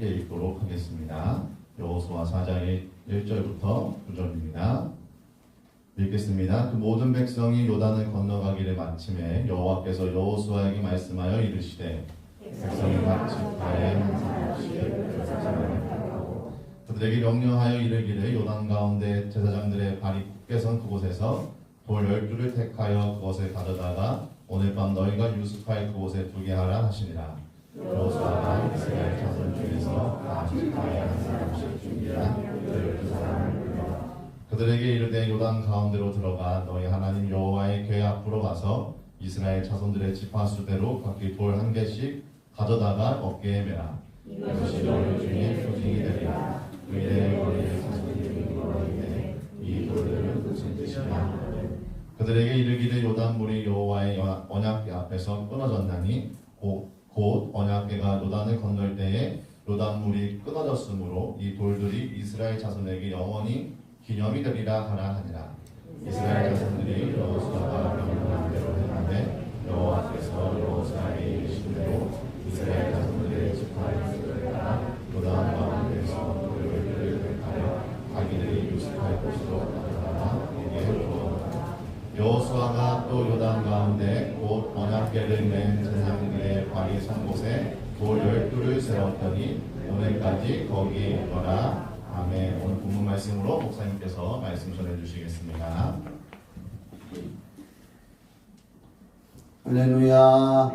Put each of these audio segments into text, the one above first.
읽도록 하겠습니다. 여호수아 4장 1절부터 9절입니다. 읽겠습니다. 그 모든 백성이 요단을 건너가기를 마침에 여호와께서 여호수아에게 말씀하여 이르시되 백성이 각 지파에 한 사람씩 그들에게 명령하여 이르기를 요단 가운데 제사장들의 발이 굳게 선 그곳에서 돌 12를 택하여 그것을 가져다가 오늘 밤 너희가 유숙할 그곳에 두게 하라 하시니라. 여호수아가 이스라엘 자손 중에서 각 지파에 한 사람씩 준비한 12사람을 불러 그들에게 이르되 요단 가운데로 들어가 너희 하나님 여호와의 궤 앞으로 가서 이스라엘 자손들의 지파 수대로 각기 돌 한 개씩 가져다가 어깨에 매라. 이것이 너희 중에 표징이 되리라. 위대의 거리를 자손이 걸어이되 이 돌들은 무슨 뜻이냐. 그들에게 이르기를 요단물이 여호와의 언약궤 앞에서 끊어졌나니 곧 언약궤가 요단을 건널 때에 요단물이 끊어졌으므로 이 돌들이 이스라엘 자손에게 영원히 기념이 되리라 하라 하니라. 이스라엘 자손들이 여호수아가 명령한 대로 행하되 여호와께서 여호수아에게 이르신 대로 이스라엘 자손들의 지파에 따라 요단 가운데서 돌들을 택하여 자기들이 유숙할 곳으로 가져다가 그에게 주었다. 여호수아가 또 요단 가운데 곧 언약궤를 맨 제사장들의 발이 선 곳에 돌 12를 세웠더니 오늘까지 거기에 있더라. 아멘. 오늘 본문 말씀으로 목사님께서 말씀 전해주시겠습니다. 할렐루야.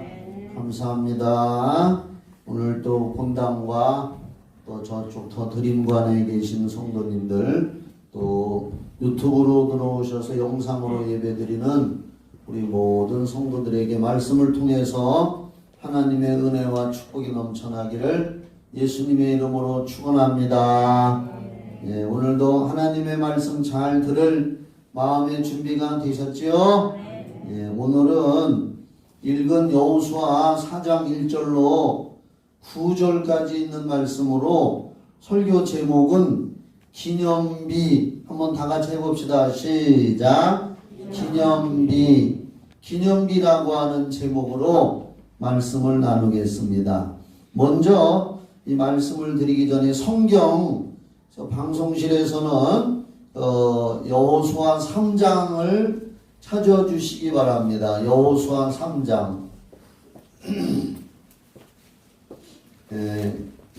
감사합니다. 오늘 또 본당과 또 저쪽 더 드림관에 계신 성도님들 또 유튜브로 들어오셔서 영상으로 예배드리는 우리 모든 성도들에게 말씀을 통해서 하나님의 은혜와 축복이 넘쳐나기를 예수님의 이름으로 축원합니다. 예, 오늘도 하나님의 말씀 잘 들을 마음의 준비가 되셨지요? 예, 오늘은 읽은 여호수아 4장 1절로 9절까지 있는 말씀으로 설교 제목은 기념비, 한번 다 같이 해봅시다. 시작. 기념비라고 하는 제목으로 말씀을 나누겠습니다. 먼저 이 말씀을 드리기 전에 성경 방송실에서는 여호수아 3장을 찾아주시기 바랍니다. 여호수아 3장.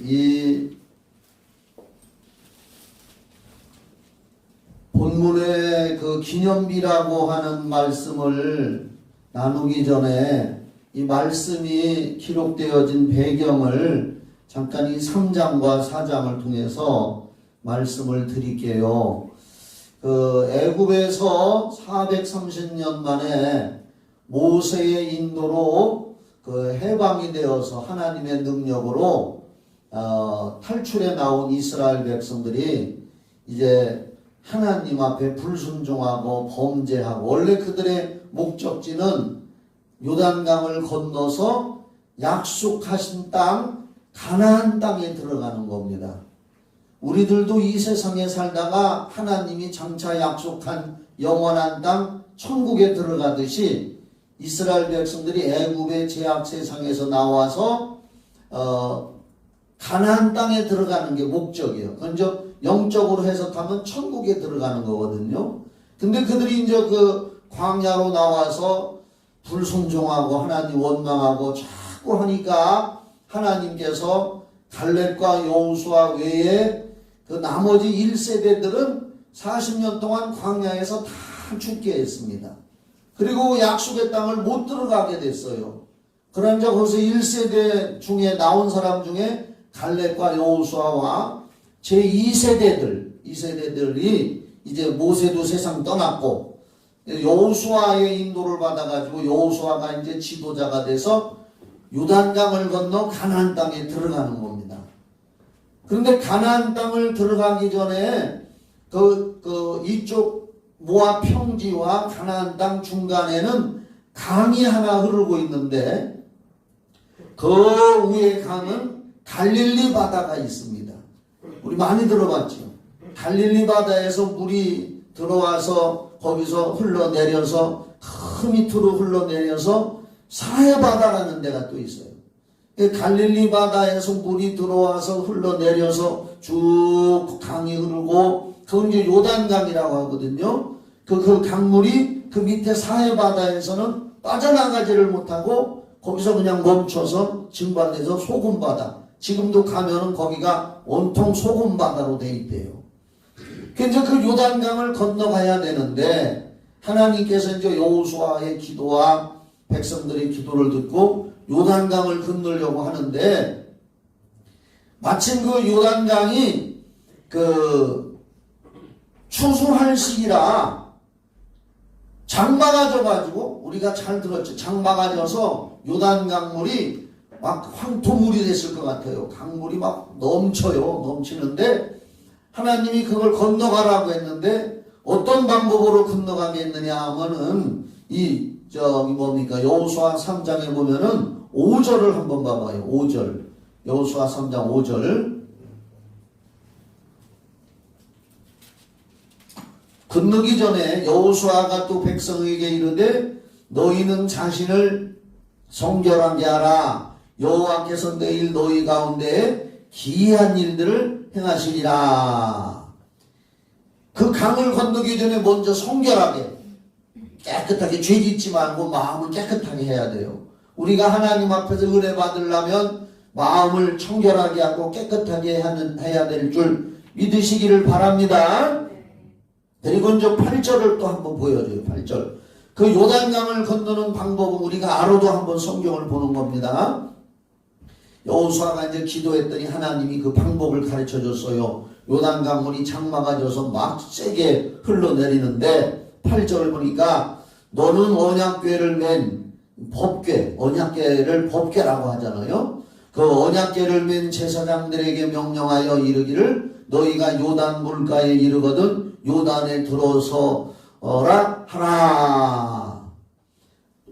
이 본문의 그 기념비라고 하는 말씀을 나누기 전에 이 말씀이 기록되어진 배경을 잠깐 이 3장과 4장을 통해서 말씀을 드릴게요. 그 애굽에서 430년 만에 모세의 인도로 그 해방이 되어서 하나님의 능력으로 탈출해 나온 이스라엘 백성들이 이제 하나님 앞에 불순종하고 범죄하고 원래 그들의 목적지는 요단강을 건너서 약속하신 땅 가나안 땅에 들어가는 겁니다. 우리들도 이 세상에 살다가 하나님이 장차 약속한 영원한 땅 천국에 들어가듯이 이스라엘 백성들이 애굽의 제약 세상에서 나와서 가나안 땅에 들어가는 게 목적이에요. 먼저 영적으로 해석하면 천국에 들어가는 거거든요. 근데 그들이 이제 그 광야로 나와서 불순종하고 하나님 원망하고 자꾸 하니까 하나님께서 갈렙과 여호수아 외에 그 나머지 1세대들은 40년 동안 광야에서 다 죽게 했습니다. 그리고 약속의 땅을 못 들어가게 됐어요. 그러자 거기서 1세대 중에 나온 사람 중에 갈렙과 여호수아와 제2세대들이 이제 모세도 세상 떠났고 여호수아의 인도를 받아가지고 여호수아가 이제 지도자가 돼서 요단강을 건너 가나안 땅에 들어가는 겁니다. 그런데 가나안 땅을 들어가기 전에 이쪽 모압 평지와 가나안 땅 중간에는 강이 하나 흐르고 있는데 그 위에 강은 갈릴리 바다가 있습니다. 우리 많이 들어봤죠. 갈릴리 바다에서 물이 들어와서 거기서 흘러내려서 그 밑으로 흘러내려서 사해 바다라는 데가 또 있어요. 갈릴리 바다에서 물이 들어와서 흘러내려서 쭉 강이 흐르고 그건 이제 요단강이라고 하거든요. 그 강물이 그 밑에 사해 바다에서는 빠져나가지를 못하고 거기서 그냥 멈춰서 증발돼서 소금바다. 지금도 가면은 거기가 온통 소금바다로 돼 있대요. 이제 그 요단강을 건너가야 되는데 하나님께서 이제 여호수아의 기도와 백성들의 기도를 듣고 요단강을 건너려고 하는데 마침 그 요단강이 그 추수할 시기라 장마가 져가지고 우리가 잘 들었죠. 장마가 져서 요단강물이 막 황토물이 됐을 것 같아요. 강물이 막 넘쳐요. 넘치는데 하나님이 그걸 건너가라고 했는데 어떤 방법으로 건너가게 했느냐 하면은 뭡니까 여호수아 3장에 보면은 5절을 한번 봐봐요. 5절 여호수아 3장 5절 건너기 전에 여호수아가 또 백성에게 이르되 너희는 자신을 성결하게 하라. 여호와께서 내일 너희 가운데 기이한 일들을 행하시리라. 그 강을 건너기 전에 먼저 성결하게 깨끗하게 죄 짓지 말고 마음을 깨끗하게 해야 돼요. 우리가 하나님 앞에서 은혜 받으려면 마음을 청결하게 하고 깨끗하게 해야 될 줄 믿으시기를 바랍니다. 그리고 이제 8절을 또 한번 보여줘요. 8절. 그 요단강을 건너는 방법은 우리가 알아도 한번 성경을 보는 겁니다. 여호수아가 이제 기도했더니 하나님이 그 방법을 가르쳐 줬어요. 요단강 물이 장마가 져서 막 세게 흘러내리는데 8절을 보니까 너는 언약궤를 맨 법궤, 언약궤를 법궤라고 하잖아요. 그 언약궤를 맨 제사장들에게 명령하여 이르기를 너희가 요단 물가에 이르거든 요단에 들어서라 하라.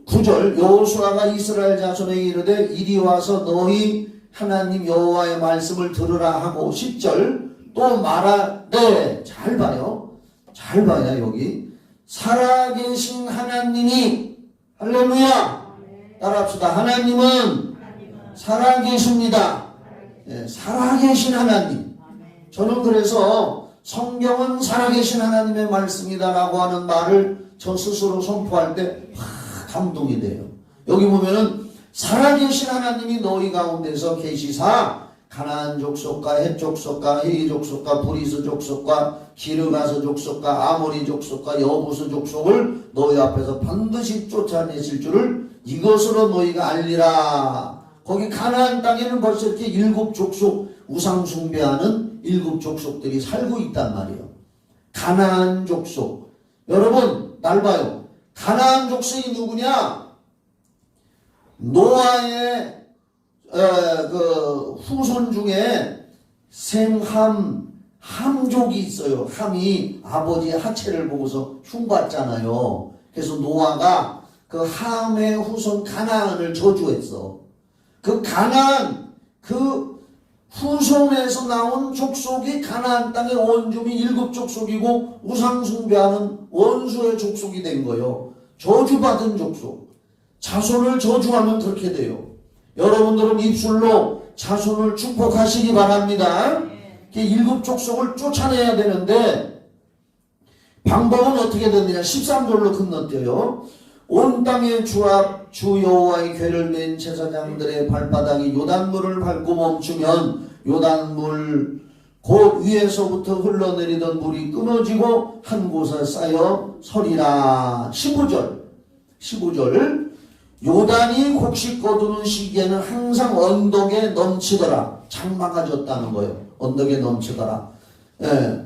9절 여호수아가 이스라엘 자손에게 이르되 이리 와서 너희 하나님 여호와의 말씀을 들으라 하고 10절 또 말하되 잘 봐요. 잘 봐요. 여기 살아계신 하나님이 할렐루야 따라합시다. 하나님은 살아계십니다. 네, 살아계신 하나님. 저는 그래서 성경은 살아계신 하나님의 말씀이다라고 하는 말을 저 스스로 선포할 때 감동이 돼요. 여기 보면은 살아계신 하나님이 너희 가운데서 계시사 가나안 족속과 헷 족속과 헤이 족속과 브리스 족속과 기르가스 족속과 아모리 족속과 여부스 족속을 너희 앞에서 반드시 쫓아내실 줄을 이것으로 너희가 알리라. 거기 가나안 땅에는 벌써 이렇게 7족속 우상 숭배하는 7족속들이 살고 있단 말이에요. 가나안 족속. 여러분 날 봐요. 가나안 족속이 누구냐? 노아의 그 후손 중에 함족이 있어요. 함이 아버지의 하체를 보고서 흉봤잖아요. 그래서 노아가 그 함의 후손 가나안을 저주했어. 그 가나안 그 후손에서 나온 족속이 가나안 땅의 원주민 7족속이고 우상숭배하는 원수의 족속이 된 거예요. 저주받은 족속. 자손을 저주하면 그렇게 돼요. 여러분들은 입술로 자손을 축복하시기 바랍니다. 7족속을 쫓아내야 되는데 방법은 어떻게 됐느냐 13절로 건너뛰어요. 온 땅의 주 여호와의 궤를 맨 제사장들의 발바닥이 요단물을 밟고 멈추면 요단물 곧 위에서부터 흘러내리던 물이 끊어지고 한 곳에 쌓여 서리라. 15절 요단이 곡식 거두는 시기에는 항상 언덕에 넘치더라. 장마가 졌다는 거예요. 언덕에 넘치더라. 예.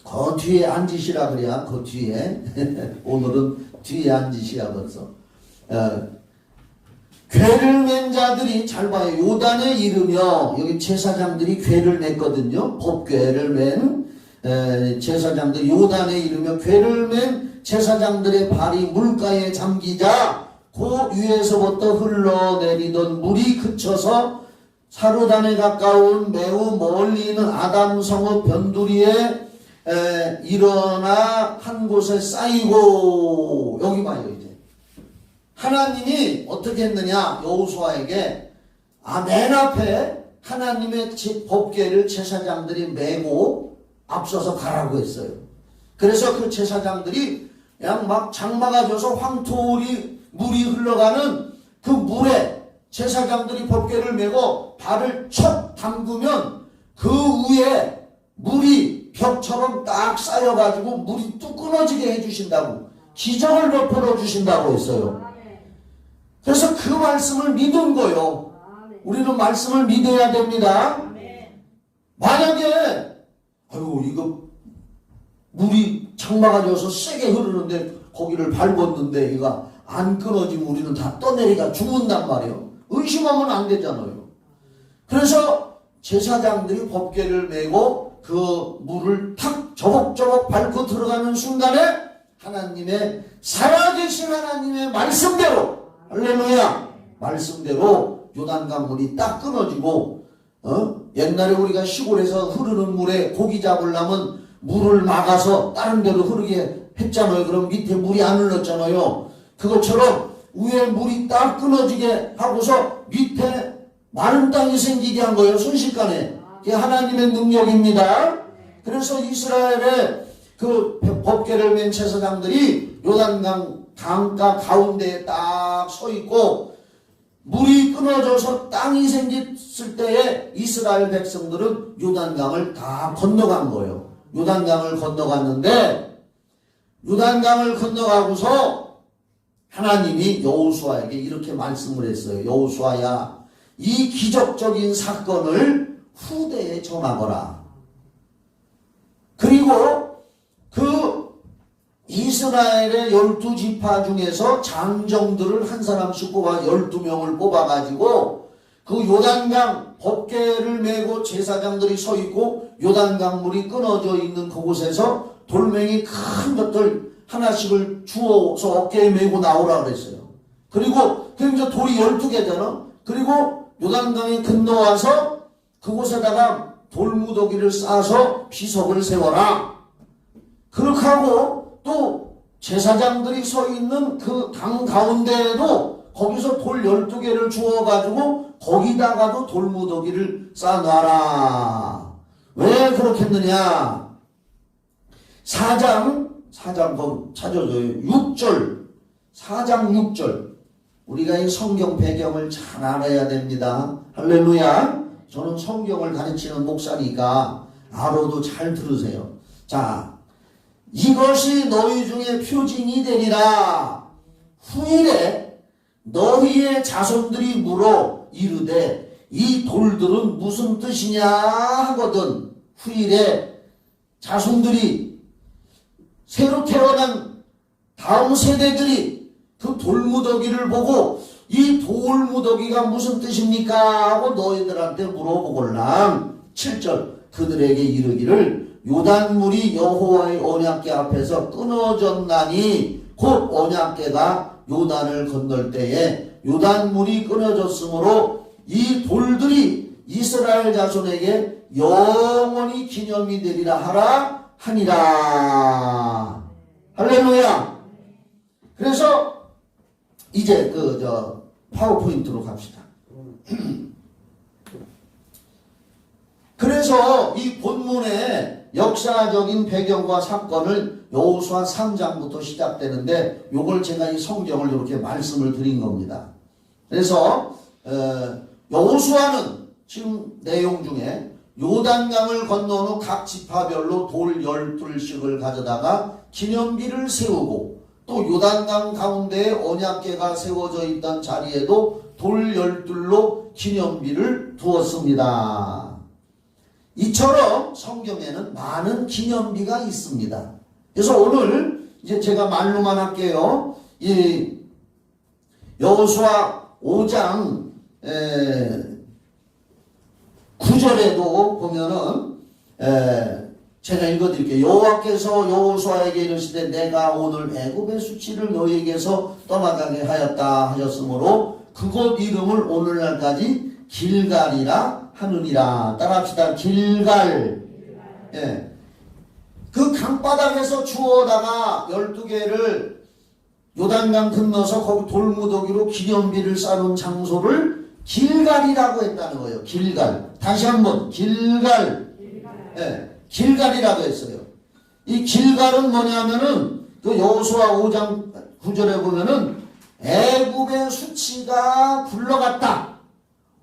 그 뒤에 앉으시라 그래야 그 뒤에 오늘은 뒤에 앉으시라 벌써. 궤를 맨 자들이 잘 봐요. 요단에 이르며 여기 제사장들이 궤를 맸거든요. 법궤를 맨 제사장들이 요단에 이르며 궤를 맨 제사장들의 발이 물가에 잠기자 그 위에서부터 흘러내리던 물이 그쳐서 사르단에 가까운 매우 멀리 있는 아담 성읍 변두리에 일어나 한 곳에 쌓이고 여기 봐요. 이제 하나님이 어떻게 했느냐? 여호수아에게 맨 앞에 하나님의 법궤를 제사장들이 메고 앞서서 가라고 했어요. 그래서 그 제사장들이 그냥 막 장마가 져서 황토리 물이 흘러가는 그 물에 제사장들이 법궤를 메고 발을 척 담그면 그 위에 물이 벽처럼 딱 쌓여가지고 물이 뚝 끊어지게 해주신다고, 기적을 베풀어 주신다고 했어요. 그래서 그 말씀을 믿은 거요. 우리는 말씀을 믿어야 됩니다. 만약에 아유 이거 물이 장마가 져서 세게 흐르는데 거기를 밟았는데 이거 안 끊어지면 우리는 다 떠내리가 죽는단 말이에요. 의심하면 안 되잖아요. 그래서 제사장들이 법궤를 메고 그 물을 탁 저벅저벅 밟고 들어가는 순간에 하나님의, 살아계신 하나님의 말씀대로, 할렐루야, 말씀대로 요단강 물이 딱 끊어지고, 옛날에 우리가 시골에서 흐르는 물에 고기 잡으려면 물을 막아서 다른 데로 흐르게 했잖아요. 그럼 밑에 물이 안 흘렀잖아요. 그것처럼 위에 물이 딱 끊어지게 하고서 밑에 마른 땅이 생기게 한 거예요. 순식간에. 그게 하나님의 능력입니다. 그래서 이스라엘의 그 법궤를 맨 제사장들이 요단강 강가 가운데에 딱 서 있고, 물이 끊어져서 땅이 생겼을 때에 이스라엘 백성들은 요단강을 다 건너간 거예요. 요단강을 건너갔는데, 요단강을 건너가고서 하나님이 여호수아에게 이렇게 말씀을 했어요. 여호수아야, 이 기적적인 사건을 후대에 전하거라. 그리고 그 이스라엘의 12지파 중에서 장정들을 한 사람씩 뽑아 12명을 뽑아가지고 그 요단강 법궤를 메고 제사장들이 서 있고 요단강 물이 끊어져 있는 그곳에서 돌멩이 큰 것들 하나씩을 주워서 어깨에 메고 나오라 그랬어요. 그리고 이제 돌이 12개잖아. 그리고 요단강에 건너와서 그곳에다가 돌무더기를 싸서 비석을 세워라. 그렇게 하고 또 제사장들이 서 있는 그 강 가운데에도 거기서 돌 12개를 주워가지고 거기다가도 돌무더기를 쌓아놔라. 왜 그렇게 했느냐? 4장 찾아줘요. 6절, 4장 6절. 우리가 이 성경 배경을 잘 알아야 됩니다. 할렐루야. 저는 성경을 가르치는 목사니까 알아도 잘 들으세요. 자, 이것이 너희 중에 표징이 되리라. 후일에 너희의 자손들이 물어 이르되 이 돌들은 무슨 뜻이냐 하거든. 후일에 자손들이, 새로 태어난 다음 세대들이 그 돌무더기를 보고 이 돌무더기가 무슨 뜻입니까? 하고 너희들한테 물어보걸랑. 7절. 그들에게 이르기를 요단물이 여호와의 언약궤 앞에서 끊어졌나니 곧 언약궤가 요단을 건널 때에 요단물이 끊어졌으므로 이 돌들이 이스라엘 자손에게 영원히 기념이 되리라 하라 하니라. 할렐루야. 그래서 이제 파워포인트로 갑시다. 그래서 이 본문의 역사적인 배경과 사건을 여호수아 3장부터 시작되는데 요걸 제가 이 성경을 이렇게 말씀을 드린 겁니다. 그래서 여호수아는 지금 내용 중에 요단강을 건너온 후 각 지파별로 돌 12씩을 가져다가 기념비를 세우고 또 요단강 가운데에 언약궤가 세워져 있던 자리에도 돌 12로 기념비를 두었습니다. 이처럼 성경에는 많은 기념비가 있습니다. 그래서 오늘 이제 제가 말로만 할게요. 이 여호수아 5장 9절에도 보면은 제가 읽어드릴게요. 여호와께서 여호수아에게 이르시되 내가 오늘 애굽의 수치를 너희에게서 떠나가게 하였다 하셨으므로 그곳 이름을 오늘날까지 길갈이라 하느니라. 따라합시다. 길갈. 예. 그 강바닥에서 주워다가 12개를 요단강 건너서 거기 돌무더기로 기념비를 쌓은 장소를 길갈이라고 했다는 거예요. 길갈. 다시 한번 길갈. 예, 길갈이라고 했어요. 이 길갈은 뭐냐면은 그 여호수아 5장 9절에 보면은 애굽의 수치가 굴러갔다.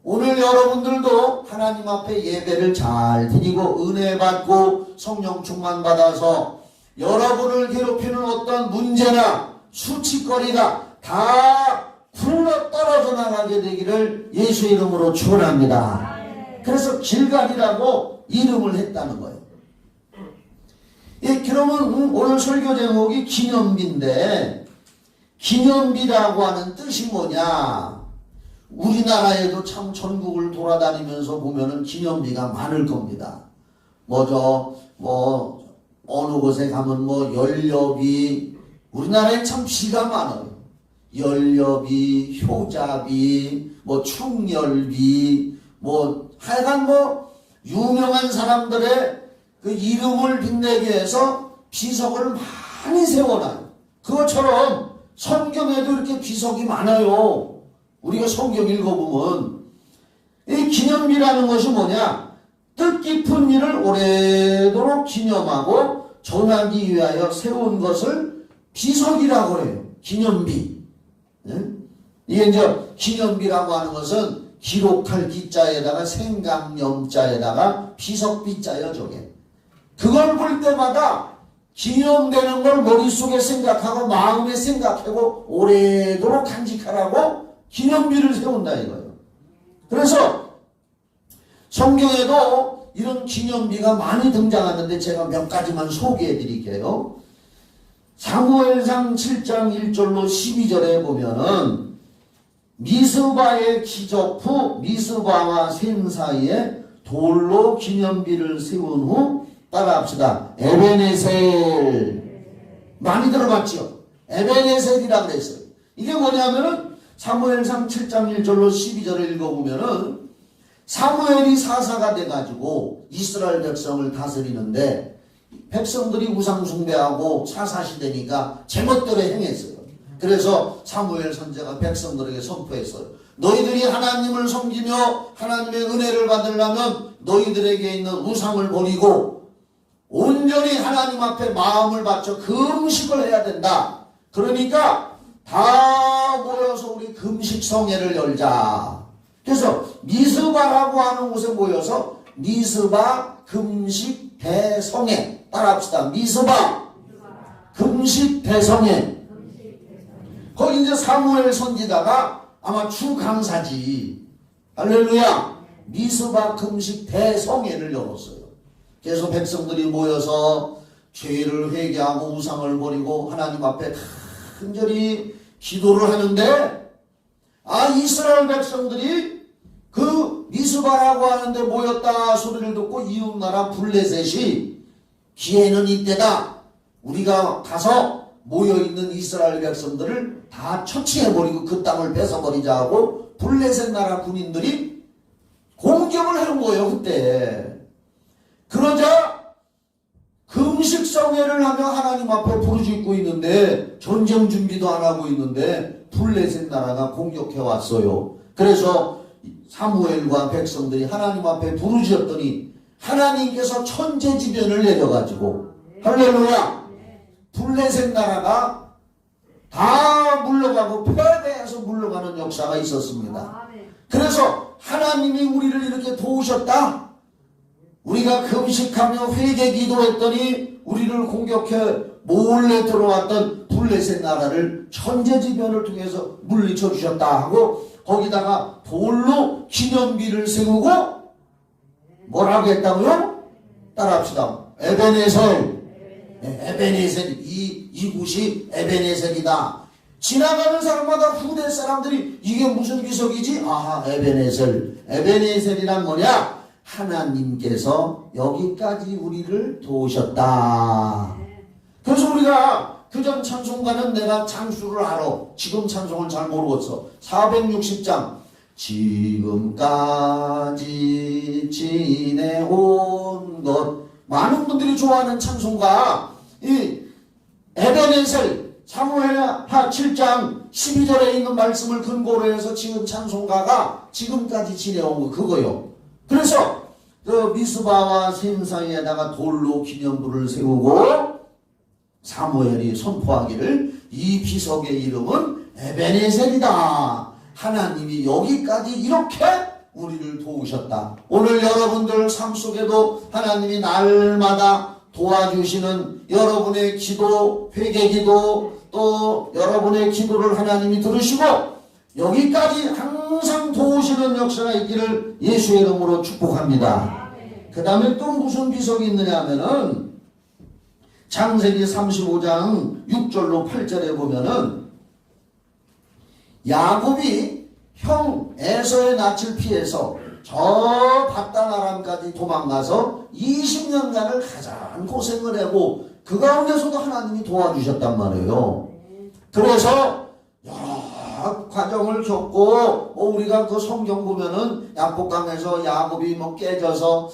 오늘 여러분들도 하나님 앞에 예배를 잘 드리고 은혜 받고 성령 충만 받아서 여러분을 괴롭히는 어떤 문제나 수치거리가 다 굴러 떨어져 나가게 되기를 예수 이름으로 축원합니다. 그래서 길갈이라고 이름을 했다는 거예요. 예, 그러면 오늘 설교 제목이 기념비인데 기념비라고 하는 뜻이 뭐냐? 우리나라에도 참 전국을 돌아다니면서 보면은 기념비가 많을 겁니다. 어느 곳에 가면 연료비, 우리나라에 참 비가 많아요. 연료비, 효자비, 충렬비, 하여간 유명한 사람들의 그 이름을 빛내기 위해서 비석을 많이 세워놔요. 그것처럼 성경에도 이렇게 비석이 많아요. 우리가 성경 읽어보면 이 기념비라는 것이 뭐냐? 뜻깊은 일을 오래도록 기념하고 전하기 위하여 세운 것을 비석이라고 해요. 기념비. 이게 이제 기념비라고 하는 것은 기록할 기자에다가 생강염자에다가 비석비자예요, 저게. 그걸 볼 때마다 기념되는 걸 머릿속에 생각하고 마음에 생각하고 오래도록 간직하라고 기념비를 세운다 이거예요. 그래서 성경에도 이런 기념비가 많이 등장하는데 제가 몇 가지만 소개해 드릴게요. 사무엘상 7장 1절로 12절에 보면은 미스바의 기적 후 미스바와 샘 사이에 돌로 기념비를 세운 후 따라합시다. 에베네셀. 많이 들어봤죠? 에베네셀이라고 그랬어요. 이게 뭐냐면은 사무엘상 7장 1절로 12절을 읽어보면은 사무엘이 사사가 돼가지고 이스라엘 백성을 다스리는데 백성들이 우상숭배하고 사사시대니까 제멋대로 행했어요. 그래서 사무엘 선지자가 백성들에게 선포했어요. 너희들이 하나님을 섬기며 하나님의 은혜를 받으려면 너희들에게 있는 우상을 버리고 온전히 하나님 앞에 마음을 바쳐 금식을 해야 된다. 그러니까 다 모여서 우리 금식 성회를 열자. 그래서 미스바라고 하는 곳에 모여서 미스바 금식 대성회. 따라합시다. 미스바 금식 대성회. 거기 이제 사무엘 선지자가 아마 주강사지. 할렐루야. 미스바 금식 대성회를 열었어요. 그래서 백성들이 모여서 죄를 회개하고 우상을 버리고 하나님 앞에 간절히 기도를 하는데 이스라엘 백성들이 그 미스바라고 하는데 모였다 소리를 듣고 이웃나라 블레셋이 기회는 이때다. 우리가 가서 모여있는 이스라엘 백성들을 다 처치해버리고 그 땅을 뺏어버리자 하고 블레셋 나라 군인들이 공격을 하는 거예요. 그때. 그러자 금식성회를 하며 하나님 앞에 부르짖고 있는데 전쟁 준비도 안 하고 있는데 블레셋 나라가 공격해 왔어요. 그래서 사무엘과 백성들이 하나님 앞에 부르짖었더니 하나님께서 천재지변을 내려가지고 할렐루야 블레셋 나라가 다 물러가고 패배해서 물러가는 역사가 있었습니다. 그래서 하나님이 우리를 이렇게 도우셨다. 우리가 금식하며 회개 기도했더니 우리를 공격해 몰래 들어왔던 블레셋 나라를 천재지변을 통해서 물리쳐 주셨다 하고 거기다가 돌로 기념비를 세우고 뭐라고 했다고요? 따라합시다. 에베네셀. 에베네셀. 이 곳이 에베네셀이다. 지나가는 사람마다 후대 사람들이 이게 무슨 비석이지? 아하, 에베네셀. 에베네셀이란 뭐냐? 하나님께서 여기까지 우리를 도우셨다. 그래서 우리가 그전 찬송가는 내가 장수를 알아. 지금 찬송을 잘 모르겠어. 460장. 지금까지 지내온 것. 많은 분들이 좋아하는 찬송가. 이 에베네셀 사무엘하 7장 12절에 있는 말씀을 근거로 해서 지은 찬송가가 지금까지 지내온 거 그거요. 그래서 그 미스바와 셈 사이에다가 돌로 기념부를 세우고 사무엘이 선포하기를 이 비석의 이름은 에베네셀이다. 하나님이 여기까지 이렇게 우리를 도우셨다. 오늘 여러분들 삶 속에도 하나님이 날마다 도와주시는 여러분의 기도, 회개기도, 또 여러분의 기도를 하나님이 들으시고 여기까지 항상 도우시는 역사가 있기를 예수의 이름으로 축복합니다. 그 다음에 또 무슨 비석이 있느냐 하면은 창세기 35장 6절로 8절에 보면은 야곱이 형 에서의 낯을 피해서 저 바다나람까지 도망가서 20년간을 가장 고생을 하고 그 가운데서도 하나님이 도와주셨단 말이에요. 그래서 여러 과정을 겪고 우리가 그 성경 보면은 야복강에서 야곱이 깨져서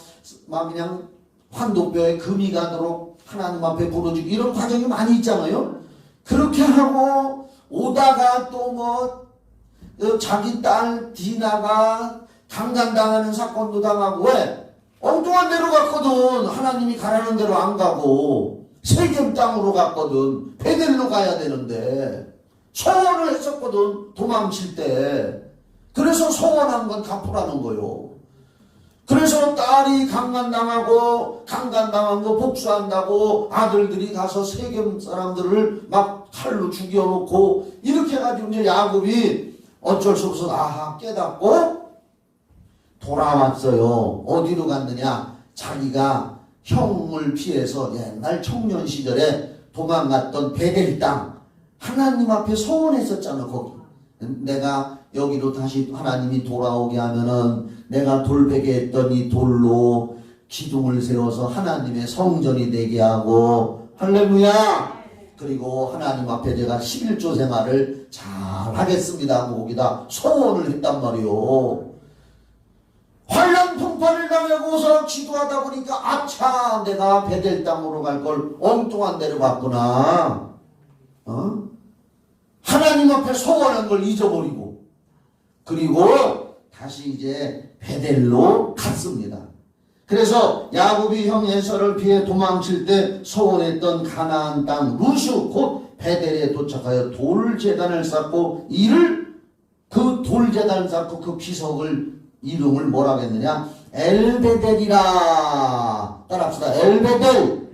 막 그냥 환도뼈에 금이 가도록 하나님 앞에 부르짖고 이런 과정이 많이 있잖아요. 그렇게 하고 오다가 또 자기 딸 디나가 강간당하는 사건도 당하고 왜? 엉뚱한 데로 갔거든. 하나님이 가라는 데로 안 가고 세겜 땅으로 갔거든. 베델로 가야 되는데 소원을 했었거든. 도망칠 때. 그래서 소원한 건 갚으라는 거요. 그래서 딸이 강간당한 거 복수한다고 아들들이 가서 세겜 사람들을 막 칼로 죽여놓고 이렇게 해가지고 이제 야곱이 어쩔 수 없어 깨닫고 돌아왔어요. 어디로 갔느냐? 자기가 형을 피해서 옛날 청년 시절에 도망갔던 베델 땅 하나님 앞에 소원했었잖아. 거기 내가 여기로 다시 하나님이 돌아오게 하면은 내가 돌베개 했던 이 돌로 기둥을 세워서 하나님의 성전이 되게 하고 할렐루야. 그리고 하나님 앞에 제가 11조 생활을 잘 하겠습니다 하고 거기다 소원을 했단 말이요. 환란 풍파를 당하고서 기도하다 보니까 아차 내가 베델 땅으로 갈 걸 엉뚱한 데로 갔구나. 하나님 앞에 소원한 걸 잊어버리고 그리고 다시 이제 베델로 갔습니다. 그래서 야곱이 형 에서를 피해 도망칠 때 소원했던 가나안 땅 루슈 곧 베델에 도착하여 돌제단을 쌓고 이를 그 돌제단을 쌓고 그 비석을 이름을 뭐라고 했느냐? 엘베델이라. 따라합시다. 엘베델.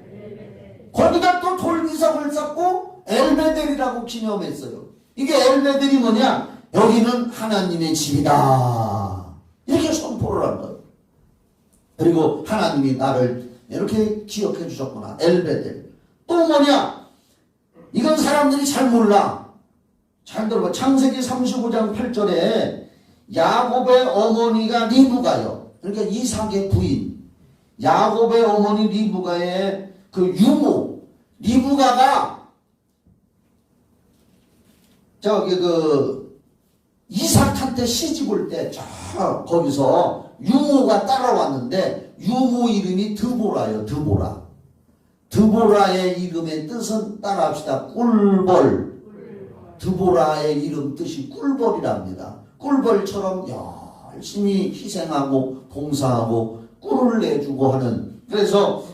거기다 또 돌비석을 쌓고 엘베델이라고 기념했어요. 이게 엘베델이 뭐냐? 여기는 하나님의 집이다. 이렇게 선포를 한 거예요. 그리고 하나님이 나를 이렇게 기억해 주셨구나. 엘베델. 또 뭐냐? 이건 사람들이 잘 몰라. 잘 들어봐. 창세기 35장 8절에 야곱의 어머니가 리브가요. 그러니까 이삭의 부인. 야곱의 어머니 리브가의 그 유모. 리브가가 이삭한테 시집 올 때 거기서 유모가 따라왔는데 유모 이름이 드보라요. 드보라. 드보라의 이름의 뜻은 따라합시다. 꿀벌. 드보라의 이름 뜻이 꿀벌이랍니다. 꿀벌처럼 열심히 희생하고 봉사하고 꿀을 내주고 하는. 그래서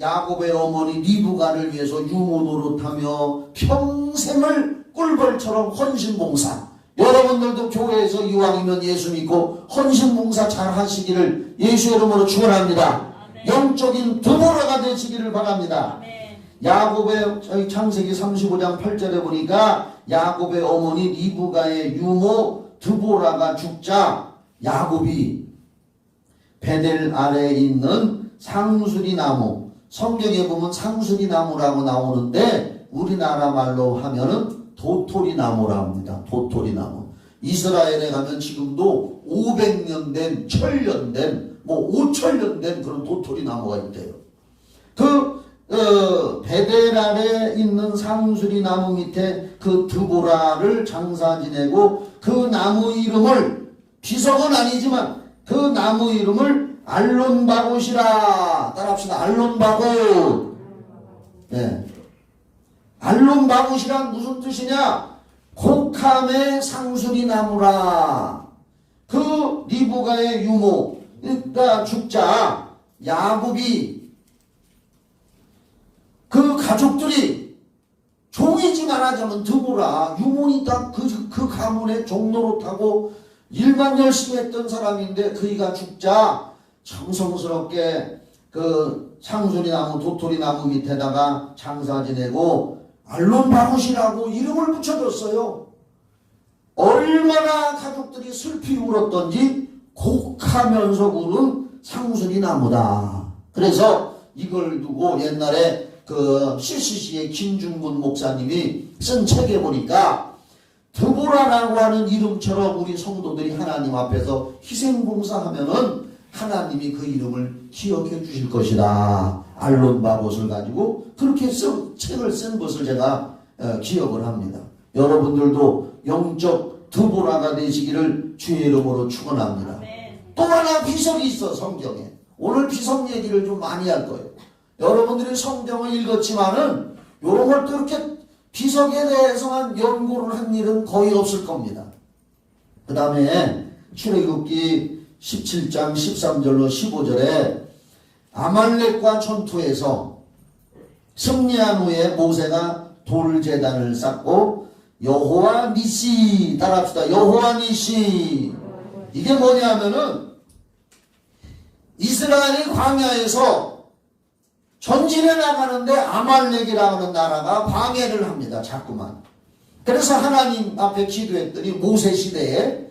야곱의 어머니 리브가를 위해서 유모 노릇하며 평생을 꿀벌처럼 헌신봉사. 여러분들도 교회에서 이왕이면 예수 믿고 헌신봉사 잘 하시기를 예수의 이름으로 축원합니다. 영적인 드보라가 되시기를 바랍니다. 야곱의 저희 창세기 35장 8절에 보니까 야곱의 어머니 리브가의 유모 드보라가 죽자 야곱이 베델 아래에 있는 상수리 나무, 성경에 보면 상수리 나무라고 나오는데 우리나라 말로 하면은 도토리 나무라 합니다. 도토리 나무. 이스라엘에 가면 지금도 500년 된, 1000년 된, 5000년 된 그런 도토리 나무가 있대요. 베델 아래 있는 상수리 나무 밑에 그 드보라를 장사 지내고 그 나무 이름을, 비석은 아니지만 그 나무 이름을 알론바봇이라. 따라합시다. 알론바봇. 네. 알론바굿이란 무슨 뜻이냐? 곡함의 상수리 나무라. 그 리브가의 유모가 죽자 야곱이 그 가족들이 종이지 말하자면 드보라 유모니 딱 그 가문의 종로로 타고 일만 열심히 했던 사람인데 그이가 죽자 정성스럽게 그 상수리 나무 도토리 나무 밑에다가 장사 지내고 알론바굿이라고 이름을 붙여줬어요. 얼마나 가족들이 슬피 울었던지 곡하면서 울은 상수리 나무다. 그래서 이걸 두고 옛날에 그 CCC의 김중근 목사님이 쓴 책에 보니까 드보라라고 하는 이름처럼 우리 성도들이 하나님 앞에서 희생봉사하면은 하나님이 그 이름을 기억해 주실 것이다. 알론바굿을 가지고 그렇게 책을 쓴 것을 제가 기억을 합니다. 여러분들도 영적 드보라가 되시기를 주의 이름으로 축원합니다. 또 하나 비석이 있어 성경에. 오늘 비석 얘기를 좀 많이 할 거예요. 여러분들이 성경을 읽었지만은 이런 걸 또 이렇게 비석에 대해서만 연구를 한 일은 거의 없을 겁니다. 그 다음에 출애굽기 17장 13절로 15절에 아말렉과 전투에서 승리한 후에 모세가 돌제단을 쌓고 여호와 니시 따라합시다. 여호와 니시. 이게 뭐냐면은 이스라엘이 광야에서 전진해 나가는데 아말렉이라고 하는 나라가 방해를 합니다. 자꾸만. 그래서 하나님 앞에 기도했더니 모세 시대에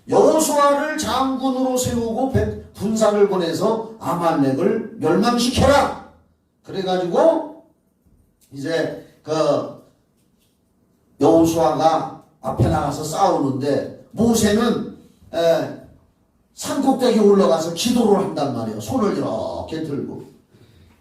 여호수아를 장군으로 세우고 군사를 보내서 아말렉을 멸망시켜라. 그래가지고 이제 그 여호수아가 앞에 나가서 싸우는데 모세는 산꼭대기에 올라가서 기도를 한단 말이에요. 손을 이렇게 들고.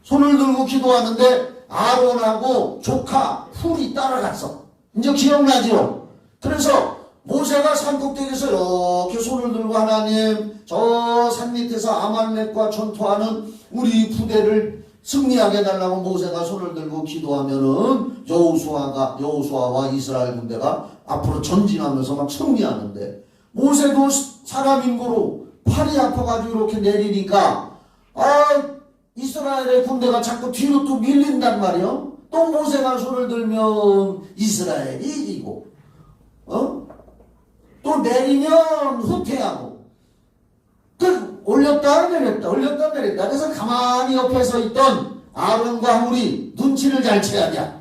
손을 들고 기도하는데 아론하고 조카 훌이 따라갔어. 이제 기억나죠? 그래서 모세가 산꼭대기에서 이렇게 손을 들고 하나님 저 산 밑에서 아말렉과 전투하는 우리 부대를 승리하게 해달라고 모세가 손을 들고 기도하면은 여호수아와 이스라엘 군대가 앞으로 전진하면서 막 승리하는데 모세도 사람인고로 팔이 아파가지고 이렇게 내리니까 이스라엘의 군대가 자꾸 뒤로 또 밀린단 말이요. 또 모세가 손을 들면 이스라엘이 이기고 또 내리면 후퇴하고 올렸다 내렸다 올렸다 내렸다. 그래서 가만히 옆에 서 있던 아론과 훌이 눈치를 잘 채야 돼.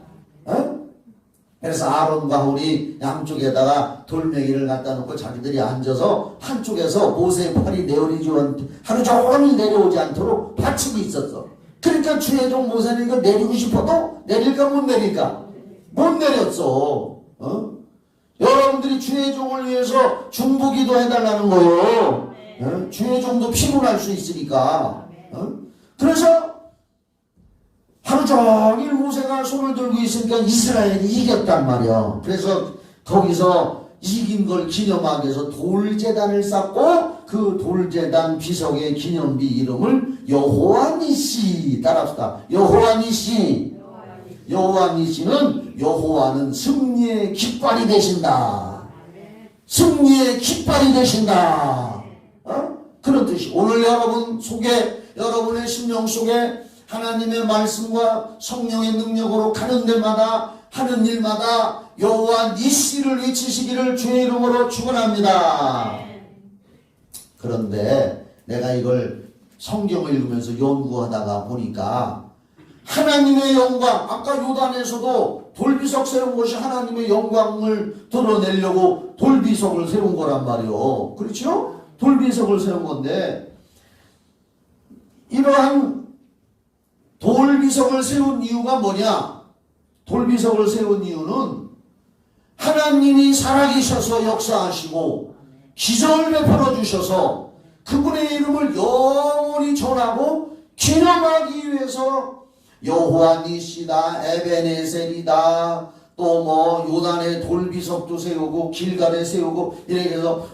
그래서 아론과 훌이 양쪽에다가 돌멩이를 갖다 놓고 자기들이 앉아서 한쪽에서 모세의 팔이 하루 종일 내려오지 않도록 받치고 있었어. 그러니까 주의 종 모세는 이거 내리고 싶어도 내릴까 못 내릴까? 못 내렸어. 여러분들이 주의 종을 위해서 중보기도 해달라는 거예요. 주의 종도 피곤할 수 있으니까. 그래서 하루 종일 모세가 손을 들고 있으니까 이스라엘이 이겼단 말이야. 그래서 거기서 이긴 걸 기념하기 위해서 돌제단을 쌓고 그 돌제단 비석의 기념비 이름을 여호와 니시 따라합시다. 여호와 니시. 여호와 니시는 여호와는 승리의 깃발이 되신다. 승리의 깃발이 되신다. 그런 뜻이. 오늘 여러분의 심령 속에 하나님의 말씀과 성령의 능력으로 가는 데마다 하는 일마다 여호와 니시를 외치시기를 주의 이름으로 축원합니다. 그런데 내가 이걸 성경을 읽으면서 연구하다가 보니까 하나님의 영광, 아까 요단에서도 돌비석 세운 것이 하나님의 영광을 드러내려고 돌비석을 세운 거란 말이요. 그렇죠? 돌비석을 세운 건데 이러한 돌비석을 세운 이유가 뭐냐? 돌비석을 세운 이유는 하나님이 살아계셔서 역사하시고 기적을 베풀어 주셔서 그분의 이름을 영원히 전하고 기념하기 위해서 여호와 니시다, 에베네셀이다, 또 뭐 요단의 돌비석도 세우고 길갈에 세우고 이렇게 해서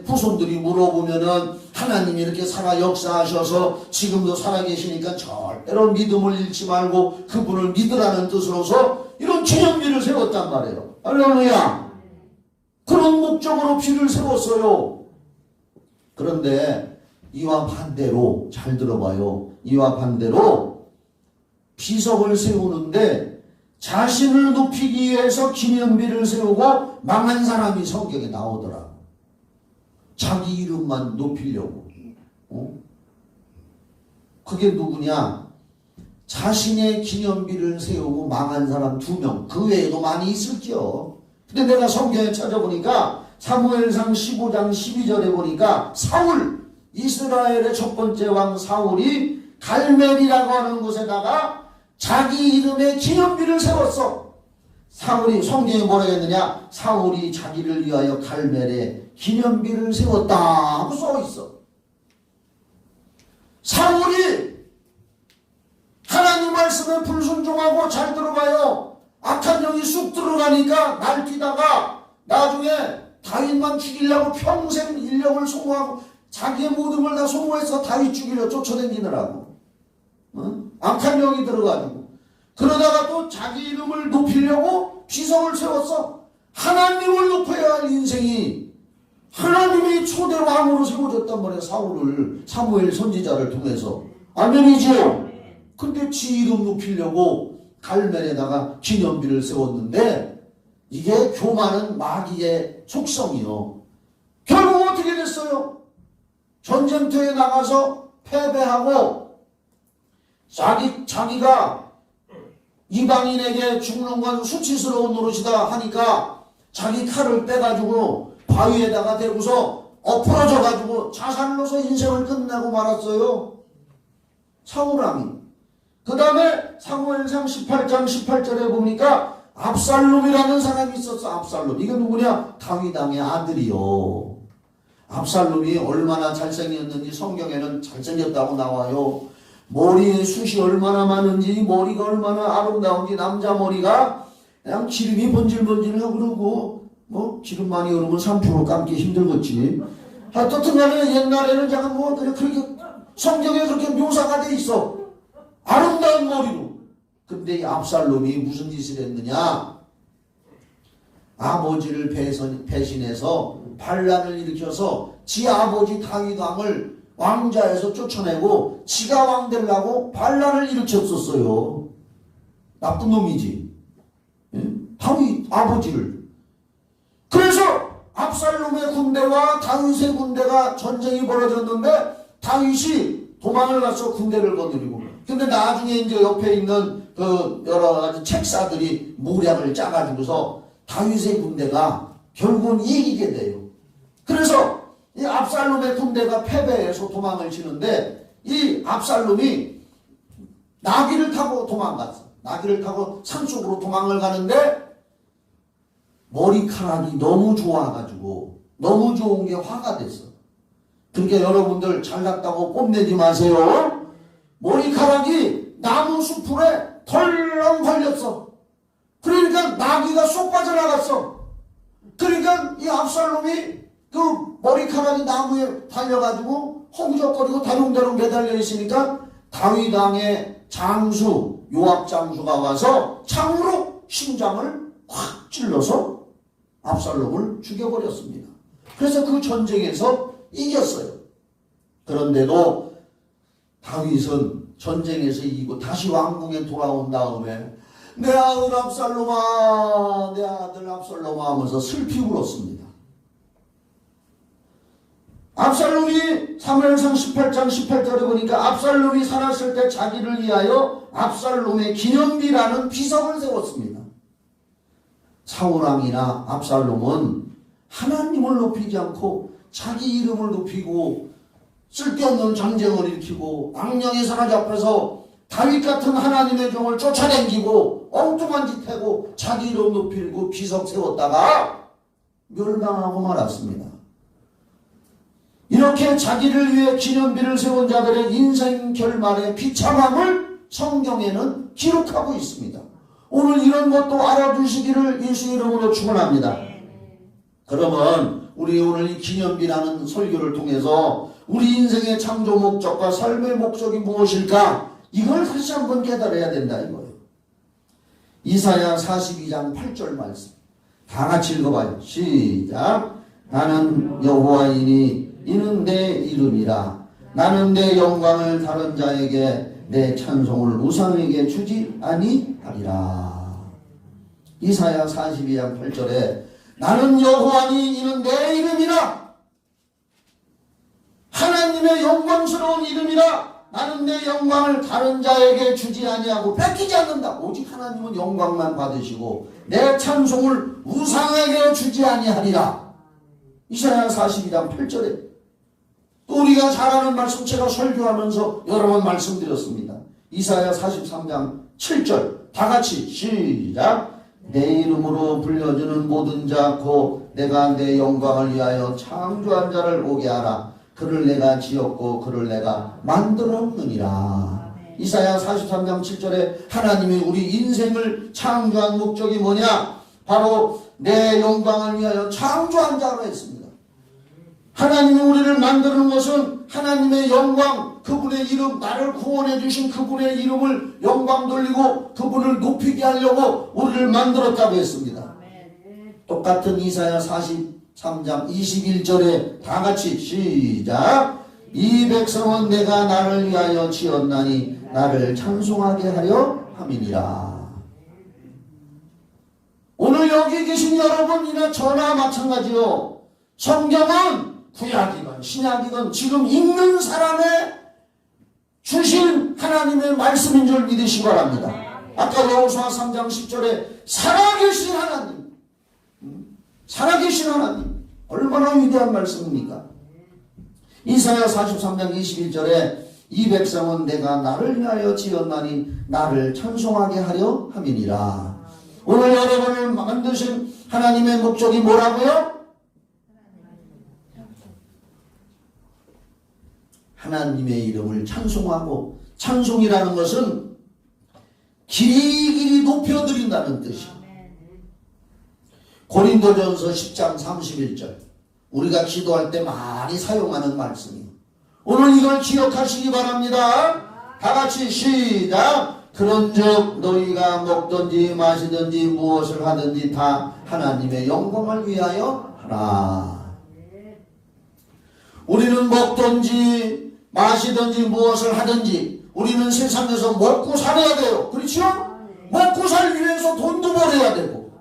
후손들이 물어보면은 하나님이 이렇게 살아 역사하셔서 지금도 살아계시니까 절대로 믿음을 잃지 말고 그분을 믿으라는 뜻으로서 이런 그런 기념비를 세웠단 말이에요. 할렐루야. 그런 목적으로 비를 세웠어요. 그런데 이와 반대로, 잘 들어봐요. 이와 반대로 비석을 세우는데 자신을 높이기 위해서 기념비를 세우고 망한 사람이 성경에 나오더라. 자기 이름만 높이려고. 그게 누구냐? 자신의 기념비를 세우고 망한 사람 2명. 그 외에도 많이 있을게요. 근데 내가 성경에 찾아보니까 사무엘상 15장 12절에 보니까 사울, 이스라엘의 첫 번째 왕 사울이 갈멜이라고 하는 곳에다가 자기 이름의 기념비를 세웠어. 사울이, 성경에 뭐라고 했느냐? 사울이 자기를 위하여 갈멜에 기념비를 세웠다 하고 써있어. 사울이 하나님 말씀에 불순종하고, 잘 들어봐요, 악한 영이 쑥 들어가니까 날뛰다가 나중에 다윗만 죽이려고 평생 인력을 소모하고 자기의 모든 걸 다 소모해서 다윗 죽이려 쫓아다니느라고. 악한 영이 들어가지고. 그러다가 또 자기 이름을 높이려고 비석을 세웠어. 하나님을 높여야 할 인생이 하나님이 초대 왕으로 세워졌단 말이야. 사울을, 사무엘 선지자를 통해서. 아멘이죠. 근데 지 이름 높이려고 갈멜에다가 기념비를 세웠는데 이게 교만은 마귀의 속성이요. 결국 어떻게 됐어요? 전쟁터에 나가서 패배하고 자기가 이방인에게 죽는 건 수치스러운 노릇이다 하니까 자기 칼을 빼가지고 바위에다가 대고서 엎어져가지고 자살로서 인생을 끝내고 말았어요. 사울왕이. 그 다음에 사무엘상 18장 18절에 보니까 압살롬이라는 사람이 있었어. 압살롬. 이게 누구냐? 다윗 왕의 아들이요. 압살롬이 얼마나 잘생겼는지 성경에는 잘생겼다고 나와요. 머리에 숱이 얼마나 많은지, 머리가 얼마나 아름다운지, 남자 머리가 그냥 기름이 번질번질하고 그러고, 뭐 기름 많이 흐르면 3% 감기 힘들겠지. 하여튼 간에 옛날에는 잠깐 뭐 그렇게 성경에 그렇게 묘사가 돼 있어. 아름다운 머리로. 근데 이 압살롬이 무슨 짓을 했느냐? 아버지를 배신해서 반란을 일으켜서 지 아버지 다윗 왕을 왕자에서 쫓아내고 지가 왕 되려고 반란을 일으켰었어요. 나쁜 놈이지. 예? 다윗 아버지를. 그래서 압살롬의 군대와 다윗의 군대가 전쟁이 벌어졌는데 다윗이 도망을 가서 군대를 거느리고, 근데 나중에 이제 옆에 있는 그 여러 가지 책사들이 모략을 짜가지고서 다윗의 군대가 결국은 이기게 돼요. 그래서 이 압살롬의 군대가 패배해서 도망을 치는데 이 압살롬이 나귀를 타고 도망갔어. 나귀를 타고 산속으로 도망을 가는데 머리카락이 너무 좋아가지고 너무 좋은 게 화가 됐어. 그러니까 여러분들 잘났다고 뽐내지 마세요. 머리카락이 나무 숲풀에 덜렁 걸렸어. 그러니까 나귀가 쏙 빠져나갔어. 그러니까 이 압살롬이 그 머리카락이 나무에 달려가지고 허우적거리고 다롱다롱 매달려 있으니까 다윗 왕의 장수 요압 장수가 와서 창으로 심장을 확 찔러서 압살롬을 죽여버렸습니다. 그래서 그 전쟁에서 이겼어요. 그런데도 다윗은 전쟁에서 이기고 다시 왕궁에 돌아온 다음에 내 아들 압살롬아, 내 아들 압살롬아 하면서 슬피 울었습니다. 압살롬이 사무엘상 18장 18절에 보니까 압살롬이 살았을 때 자기를 위하여 압살롬의 기념비라는 비석을 세웠습니다. 사울왕이나 압살롬은 하나님을 높이지 않고 자기 이름을 높이고 쓸데없는 전쟁을 일으키고 악령에 사로잡혀서 다윗 같은 하나님의 종을 쫓아다니고 엉뚱한 짓 하고 자기 이름 높이고 비석 세웠다가 멸망하고 말았습니다. 이렇게 자기를 위해 기념비를 세운 자들의 인생 결말의 비참함을 성경에는 기록하고 있습니다. 오늘 이런 것도 알아두시기를 예수 이름으로 축원합니다. 그러면 우리 오늘 이 기념비라는 설교를 통해서 우리 인생의 창조 목적과 삶의 목적이 무엇일까? 이걸 다시 한번 깨달아야 된다 이거예요. 이사야 42장 8절 말씀. 다 같이 읽어봐요. 시작. 나는 여호와이니 이는 내 이름이라. 나는 내 영광을 다른 자에게 내 찬송을 우상에게 주지 아니하리라. 이사야 42장 8절에 나는 여호와니 이는 내 이름이라. 하나님의 영광스러운 이름이라. 나는 내 영광을 다른 자에게 주지 아니하고 뺏기지 않는다. 오직 하나님은 영광만 받으시고 내 찬송을 우상에게 주지 아니하리라. 이사야 42장 8절에 또 우리가 잘 아는 말씀 제가 설교하면서 여러 번 말씀드렸습니다. 이사야 43장 7절 다 같이 시작. 내 이름으로 불려주는 모든 자 곧 내가 내 영광을 위하여 창조한 자를 오게 하라. 그를 내가 지었고 그를 내가 만들었느니라. 이사야 43장 7절에 하나님이 우리 인생을 창조한 목적이 뭐냐? 바로 내 영광을 위하여 창조한 자로 했습니다. 하나님이 우리를 만드는 것은 하나님의 영광, 그분의 이름, 나를 구원해 주신 그분의 이름을 영광 돌리고 그분을 높이게 하려고 우리를 만들었다고 했습니다. 똑같은 이사야 43장 21절에 다 같이 시작. 이 백성은 내가 나를 위하여 지었나니 나를 찬송하게 하려 함이니라. 오늘 여기 계신 여러분이나 저나 마찬가지요. 성경은 구약이건 신약이건 지금 읽는 사람의 주신 하나님의 말씀인 줄 믿으시기 바랍니다. 아까 여호수아 3장 10절에 살아계신 하나님, 살아계신 하나님, 얼마나 위대한 말씀입니까? 이사야 43장 21절에 이 백성은 내가 나를 위하여 지었나니 나를 찬송하게 하려 함이니라. 오늘 여러분을 만드신 하나님의 목적이 뭐라고요? 하나님의 이름을 찬송하고, 찬송이라는 것은 길이 높여드린다는 뜻이에요. 고린도전서 10장 31절 우리가 기도할 때 많이 사용하는 말씀이에요. 오늘 이걸 기억하시기 바랍니다. 다 같이 시작. 그런즉 너희가 먹든지 마시든지 무엇을 하든지 다 하나님의 영광을 위하여 하라. 우리는 먹든지 마시든지 무엇을 하든지 우리는 세상에서 먹고 살아야 돼요. 그렇죠? 먹고 살기 위해서 돈도 벌어야 되고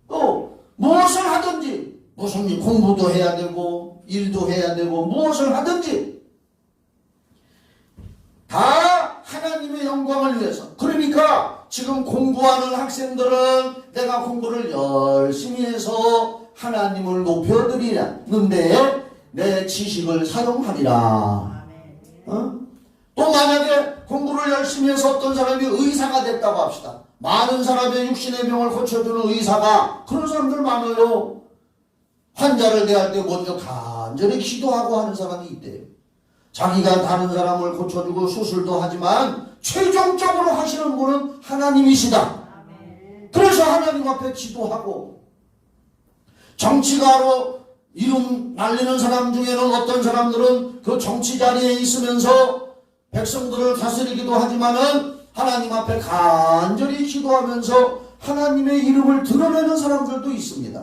또 무엇을 하든지 무슨 공부도 해야 되고 일도 해야 되고 무엇을 하든지 다 하나님의 영광을 위해서. 그러니까 지금 공부하는 학생들은 내가 공부를 열심히 해서 하나님을 높여드리는데 내 지식을 사용하리라. 또 만약에 공부를 열심히 해서 어떤 사람이 의사가 됐다고 합시다. 많은 사람의 육신의 병을 고쳐주는 의사가, 그런 사람들 많아요. 환자를 대할 때 먼저 간절히 기도하고 하는 사람이 있대요. 자기가 다른 사람을 고쳐주고 수술도 하지만 최종적으로 하시는 분은 하나님이시다. 그래서 하나님 앞에 기도하고, 정치가로 이름 날리는 사람 중에는 어떤 사람들은 그 정치 자리에 있으면서 백성들을 다스리기도 하지만은 하나님 앞에 간절히 기도하면서 하나님의 이름을 드러내는 사람들도 있습니다.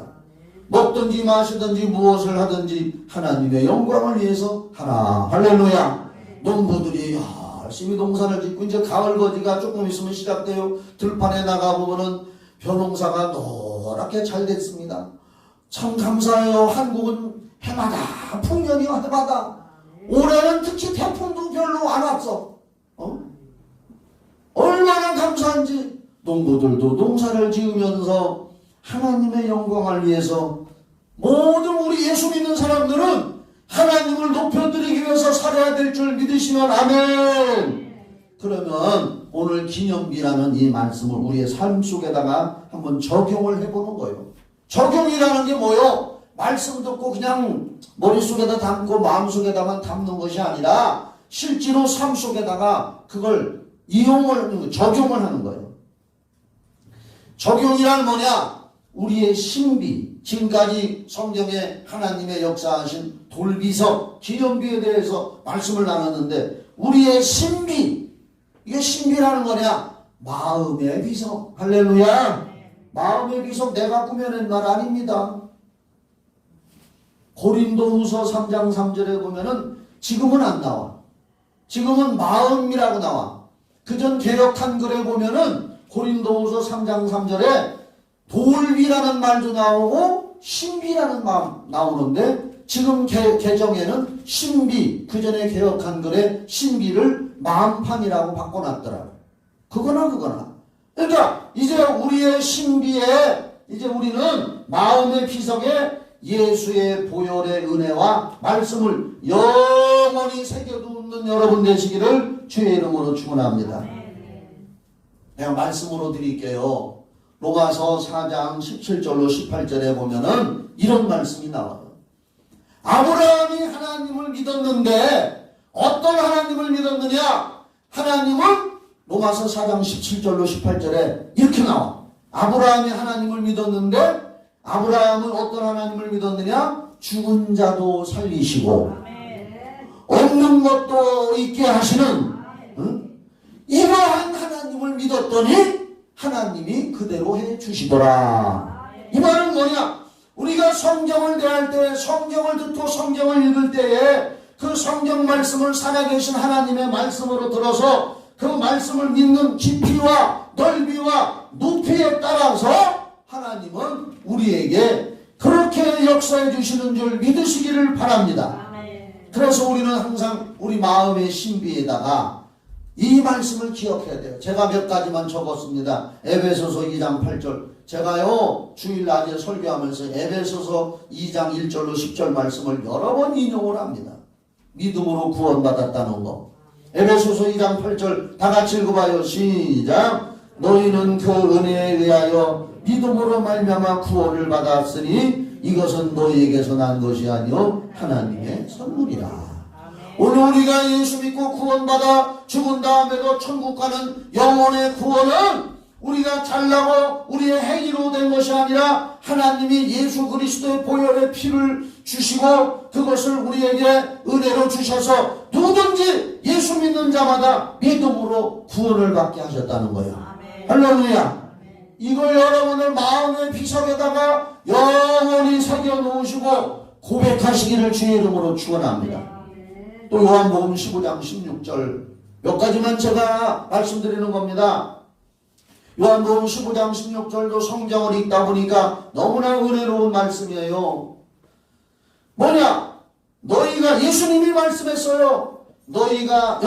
먹든지 마시든지 무엇을 하든지 하나님의 영광을 위해서 하라. 할렐루야. 농부들이 열심히 농사를 짓고 이제 가을 거지가 조금 있으면 시작돼요. 들판에 나가보면은 벼농사가 노랗게 잘 됐습니다. 참 감사해요. 한국은 해마다 풍년이 해마다. 올해는 특히 태풍도 별로 안 왔어. 얼마나 감사한지. 농부들도 농사를 지으면서 하나님의 영광을 위해서, 모든 우리 예수 믿는 사람들은 하나님을 높여드리기 위해서 살아야 될 줄 믿으시면 아멘. 그러면 오늘 기념비라는 이 말씀을 우리의 삶 속에다가 한번 적용을 해보는 거예요. 적용이라는 게 뭐요? 말씀 듣고 그냥 머릿속에다 담고 마음속에다만 담는 것이 아니라 실제로 삶 속에다가 그걸 이용을 하는 거예요. 적용을 하는 거예요. 적용이란 뭐냐? 우리의 신비, 지금까지 성경에 하나님의 역사하신 돌비석, 기념비에 대해서 말씀을 나눴는데 우리의 신비, 이게 신비라는 거냐? 마음의 비석. 할렐루야. 마음의 비석 내가 꾸며낸 말 아닙니다. 고린도후서 3장 3절에 보면은 지금은 안 나와. 지금은 마음이라고 나와. 그전 개역 한글에 보면은 고린도후서 3장 3절에 돌비라는 말도 나오고 신비라는 말 나오는데 지금 개정에는 신비, 그전에 개역 한글에 신비를 마음판이라고 바꿔놨더라고요. 그거나. 그러니까 이제 우리의 신비에 이제 우리는 마음의 비석에 예수의 보혈의 은혜와 말씀을 영원히 새겨두는 여러분 되시기를 주의 이름으로 축원합니다. 그냥 말씀으로 드릴게요. 로마서 4장 17절로 18절에 보면은 이런 말씀이 나와요. 아브라함이 하나님을 믿었는데 어떤 하나님을 믿었느냐? 하나님은 로마서 4장 17절로 18절에 이렇게 나와. 아브라함이 하나님을 믿었는데 아브라함은 어떤 하나님을 믿었느냐? 죽은 자도 살리시고 없는 것도 있게 하시는 이러한 하나님을 믿었더니 하나님이 그대로 해주시더라. 이 말은 뭐냐? 우리가 성경을 대할 때, 성경을 듣고 성경을 읽을 때에 그 성경 말씀을 살아계신 하나님의 말씀으로 들어서 그 말씀을 믿는 깊이와 넓이와 높이에 따라서 하나님은 우리에게 그렇게 역사해 주시는 줄 믿으시기를 바랍니다. 그래서 우리는 항상 우리 마음의 신비에다가 이 말씀을 기억해야 돼요. 제가 몇 가지만 적었습니다. 에베소서 2장 8절. 제가요 주일 낮에 설교하면서 에베소서 2장 1절로 10절 말씀을 여러 번 인용을 합니다. 믿음으로 구원받았다는 거. 에베소서 2장 8절 다 같이 읽어봐요. 시작. 너희는 그 은혜에 의하여 믿음으로 말미암아 구원을 받았으니 이것은 너희에게서 난 것이 아니요 하나님의 선물이라. 오늘 우리가 예수 믿고 구원받아 죽은 다음에도 천국 가는 영혼의 구원은 우리가 잘나고 우리의 행위로 된 것이 아니라 하나님이 예수 그리스도의 보혈의 피를 주시고 그것을 우리에게 은혜로 주셔서 누구든지 예수 믿는 자마다 믿음으로 구원을 받게 하셨다는 거예요. 할렐루야. 이걸 여러분의 마음의 비석에다가 영원히 새겨놓으시고 고백하시기를 주의 이름으로 축원합니다. 또 요한복음 15장 16절 몇 가지만 제가 말씀드리는 겁니다. 요한복음 15장 16절도 성경을 읽다 보니까 너무나 은혜로운 말씀이에요. 뭐냐? 너희가 예수님이 말씀했어요. 너희가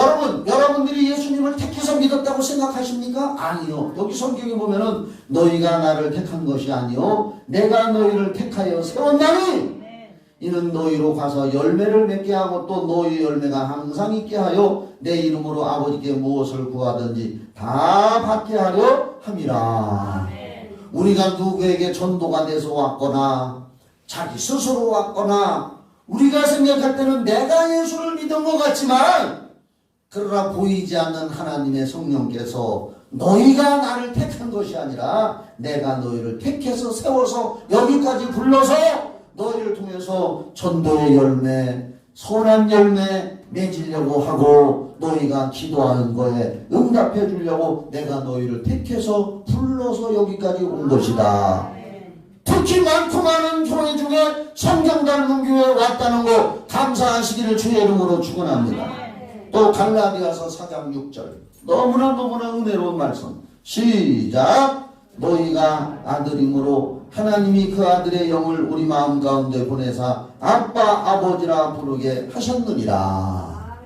여러분들이 예수님을 택해서 믿었다고 생각하십니까? 아니요. 여기 성경에 보면은 너희가 나를 택한 것이 아니요 내가 너희를 택하여 세웠나니 이는 너희로 가서 열매를 맺게 하고 또 너희 열매가 항상 있게 하여 내 이름으로 아버지께 무엇을 구하든지 다 받게 하려 함이라. 우리가 누구에게 전도가 돼서 왔거나 자기 스스로 왔거나 우리가 생각할 때는 내가 예수를 믿은 것 같지만 그러나 보이지 않는 하나님의 성령께서 너희가 나를 택한 것이 아니라 내가 너희를 택해서 세워서 여기까지 불러서 너희를 통해서 전도의 열매, 선한 열매 맺으려고 하고 너희가 기도하는 거에 응답해 주려고 내가 너희를 택해서 불러서 여기까지 온 것이다. 특히 많고 많은 교회 중에 성경 닮은 교회에 왔다는 거 감사하시기를 주의 이름으로 축원합니다. 또 갈라디아서 4장 6절 너무나 은혜로운 말씀. 시작. 너희가 아들임으로 하나님이 그 아들의 영을 우리 마음 가운데 보내사 아빠 아버지라 부르게 하셨느니라.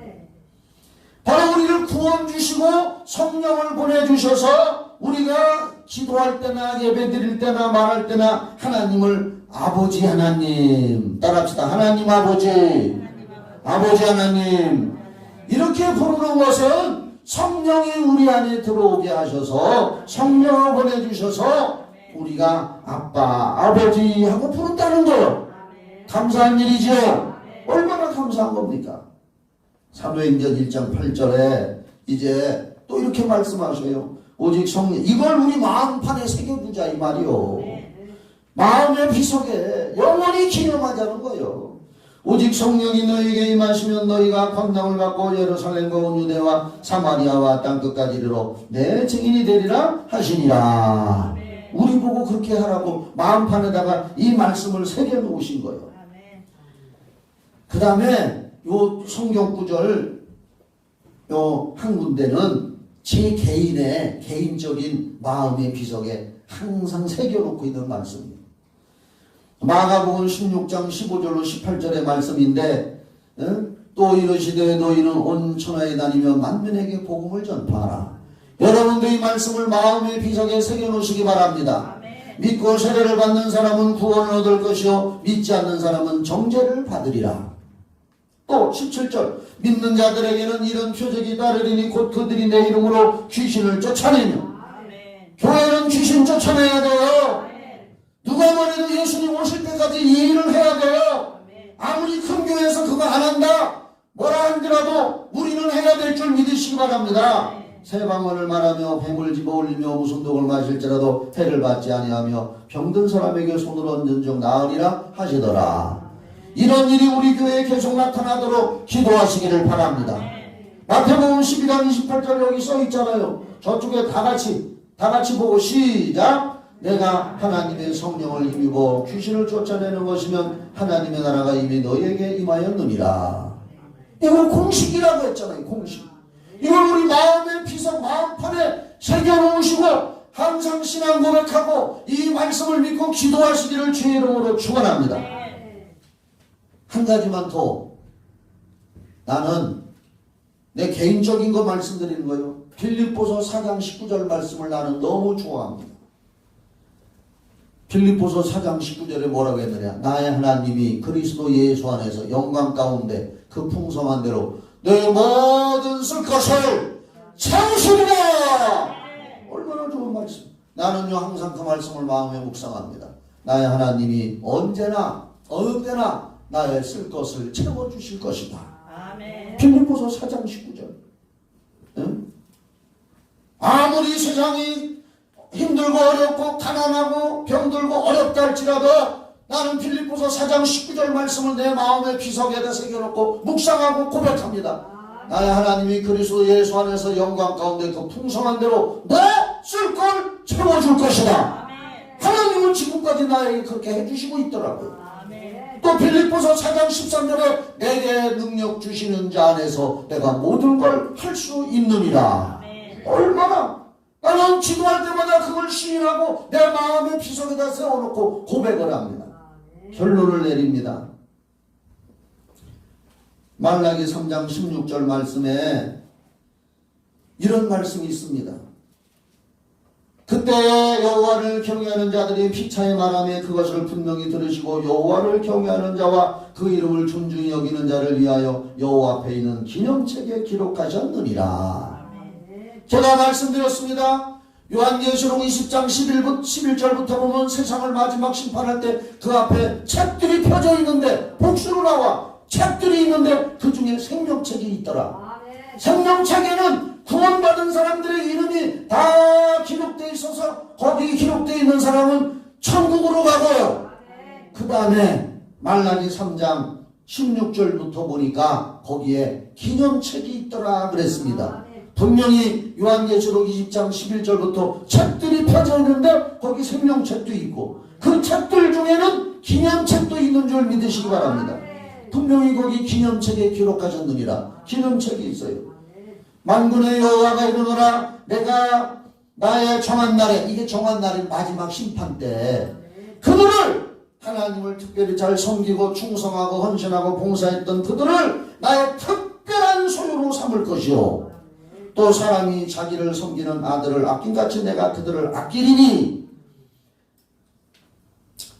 바로 우리를 구원 주시고 성령을 보내주셔서 우리가 기도할 때나 예배 드릴 때나 말할 때나 하나님을 아버지 하나님 따라합시다. 하나님 아버지 아버지 하나님 이렇게 부르는 것은 성령이 우리 안에 들어오게 하셔서 성령을 보내주셔서 우리가 아빠 아버지 하고 부른다는 거예요. 감사한 일이죠. 얼마나 감사한 겁니까? 사도행전 1장 8절에 이제 또 이렇게 말씀하셔요. 오직 성령 이걸 우리 마음판에 새겨두자 이 말이요. 마음의 비석에 영원히 기념하자는 거예요. 오직 성령이 너희에게 임하시면 너희가 권능을 받고 예루살렘과 온 유대와 사마리아와 땅끝까지 이르러 내 증인이 되리라 하시니라. 우리 보고 그렇게 하라고 마음판에다가 이 말씀을 새겨 놓으신 거예요. 그 다음에 요 성경 구절 요 한 군데는 제 개인의 개인적인 마음의 비석에 항상 새겨놓고 있는 말씀입니다. 마가복음 16장 15절로 18절의 말씀인데 또 이르시되 너희는 온 천하에 다니며 만민에게 복음을 전파하라. 여러분도 이 말씀을 마음의 비석에 새겨놓으시기 바랍니다. 믿고 세례를 받는 사람은 구원을 얻을 것이요 믿지 않는 사람은 정죄를 받으리라. 또 17절 믿는 자들에게는 이런 표적이 따르리니 곧 그들이 내 이름으로 귀신을 쫓아내며 교회는 귀신 쫓아내야 돼요. 누가 뭐래도 예수님 오실 때까지 이 일을 해야 돼요. 아무리 큰 교회에서 그거 안 한다 뭐라 하더라도 우리는 해야 될 줄 믿으시기 바랍니다. 새 방언을 말하며 뱀을 집어올리며 무슨 독을 마실지라도 해를 받지 아니하며 병든 사람에게 손을 얹은 즉 나으리라 하시더라. 이런 일이 우리 교회에 계속 나타나도록 기도하시기를 바랍니다. 마태복음 12장 28절 여기 써 있잖아요. 저쪽에 다 같이 보고 시작. 내가 하나님의 성령을 힘입어 귀신을 쫓아내는 것이면 하나님의 나라가 이미 너희에게 임하였느니라. 이걸 공식이라고 했잖아요. 공식. 이걸 우리 마음의 비석 마음판에 새겨놓으시고 항상 신앙 고백하고 이 말씀을 믿고 기도하시기를 주의 이름으로 축원합니다. 한 가지만 더 나는 내 개인적인 거 말씀드리는 거예요. 빌립보서 4장 19절 말씀을 나는 너무 좋아합니다. 빌립보서 4장 19절에 뭐라고 했느냐. 나의 하나님이 그리스도 예수 안에서 영광 가운데 그 풍성한 대로 내 모든 쓸 것을 채우시리라. 얼마나 좋은 말씀. 나는요 항상 그 말씀을 마음에 묵상합니다. 나의 하나님이 언제나 어느 때나 나의 쓸 것을 채워주실 것이다. 아멘. 빌립보서 4장 19절. 응? 아무리 세상이 힘들고 어렵고 가난하고 병들고 어렵다 할지라도 나는 빌립보서 4장 19절 말씀을 내 마음의 비석에다 새겨놓고 묵상하고 고백합니다. 나의 하나님이 그리스도 예수 안에서 영광 가운데 그 풍성한 대로 내 쓸 걸 채워줄 것이다. 하나님은 지금까지 나에게 그렇게 해주시고 있더라고요. 또 빌립보서 4장 13절에 내게 능력 주시는 자 안에서 내가 모든 걸 할 수 있느니라. 얼마나 나는 기도할 때마다 그걸 시인하고 내 마음의 비석에다 세워놓고 고백을 합니다. 결론을 내립니다. 말라기 3장 16절 말씀에 이런 말씀이 있습니다. 그때 여호와를 경외하는 자들이 피차에 말하며 그것을 분명히 들으시고 여호와를 경외하는 자와 그 이름을 존중히 여기는 자를 위하여 여호와 앞에 있는 기념책에 기록하셨느니라. 제가 말씀드렸습니다. 요한계시록 20장 11절부터 보면 세상을 마지막 심판할 때 그 앞에 책들이 펴져 있는데 복수로 나와 책들이 있는데 그 중에 생명책이 있더라. 생명책에는 구원받은 사람들의 이름이 다 기록되어 있어서 거기 기록되어 있는 사람은 천국으로 가고요. 그 다음에 말라기 3장 16절부터 보니까 거기에 기념책이 있더라 그랬습니다. 분명히 요한계시록 20장 11절부터 책들이 펴져 있는데 거기 생명책도 있고 그 책들 중에는 기념책도 있는 줄 믿으시기 바랍니다. 분명히 거기 기념책에 기록하셨느니라. 기념책이 있어요. 만군의 여호와가 이르노라 내가 나의 정한 날에 이게 정한 날인 마지막 심판 때 그들을 하나님을 특별히 잘 섬기고 충성하고 헌신하고 봉사했던 그들을 나의 특별한 소유로 삼을 것이요 또 사람이 자기를 섬기는 아들을 아낀같이 내가 그들을 아끼리니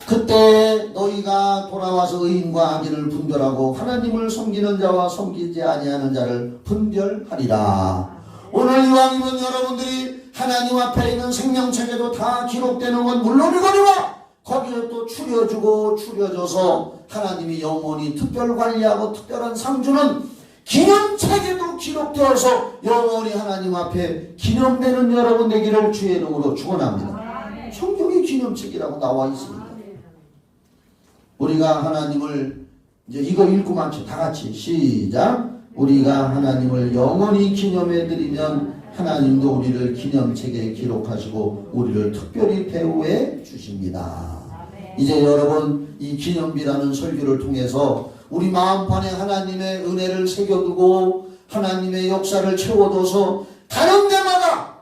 그때 너희가 돌아와서 의인과 악인을 분별하고 하나님을 섬기는 자와 섬기지 아니하는 자를 분별하리라. 오늘 이왕이면 여러분들이 하나님 앞에 있는 생명책에도 다 기록되는 건 물론이거니와 거기에 또 추려줘서 하나님이 영원히 특별 관리하고 특별한 상 주는 기념책에도 기록되어서 영원히 하나님 앞에 기념되는 여러분 되기를 주의 이름으로 축원합니다. 성경이 기념책이라고 나와 있습니다. 우리가 하나님을 이제 이거 읽고 맞춰. 다 같이 시작. 우리가 하나님을 영원히 기념해 드리면 하나님도 우리를 기념책에 기록하시고 우리를 특별히 배우해 주십니다. 이제 여러분 이 기념비라는 설교를 통해서 우리 마음판에 하나님의 은혜를 새겨두고 하나님의 역사를 채워둬서 가는 데마다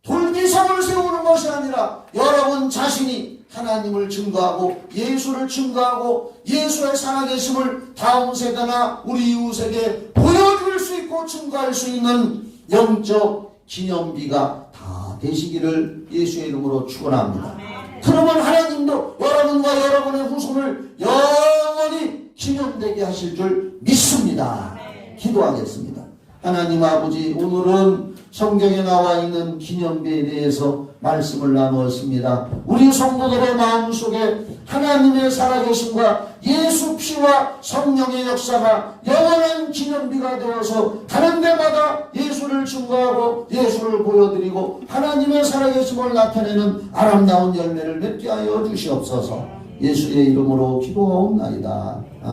돌기성을 세우는 것이 아니라 여러분 자신이 하나님을 증거하고 예수를 증거하고 예수의 살아계심을 다음 세대나 우리 이웃에게 보여줄 수 있고 증거할 수 있는 영적 기념비가 다 되시기를 예수의 이름으로 축원합니다. 그러면 하나님도 여러분과 여러분의 후손을 영원히 기념되게 하실 줄 믿습니다. 기도하겠습니다. 하나님 아버지, 오늘은 성경에 나와 있는 기념비에 대해서 말씀을 나누었습니다. 우리 성도들의 마음속에 하나님의 살아계심과 예수 피와 성령의 역사가 영원한 기념비가 되어서 가는 데마다 예수를 증거하고 예수를 보여드리고 하나님의 살아계심을 나타내는 아름다운 열매를 맺게 하여 주시옵소서. 예수의 이름으로 기도하옵나이다.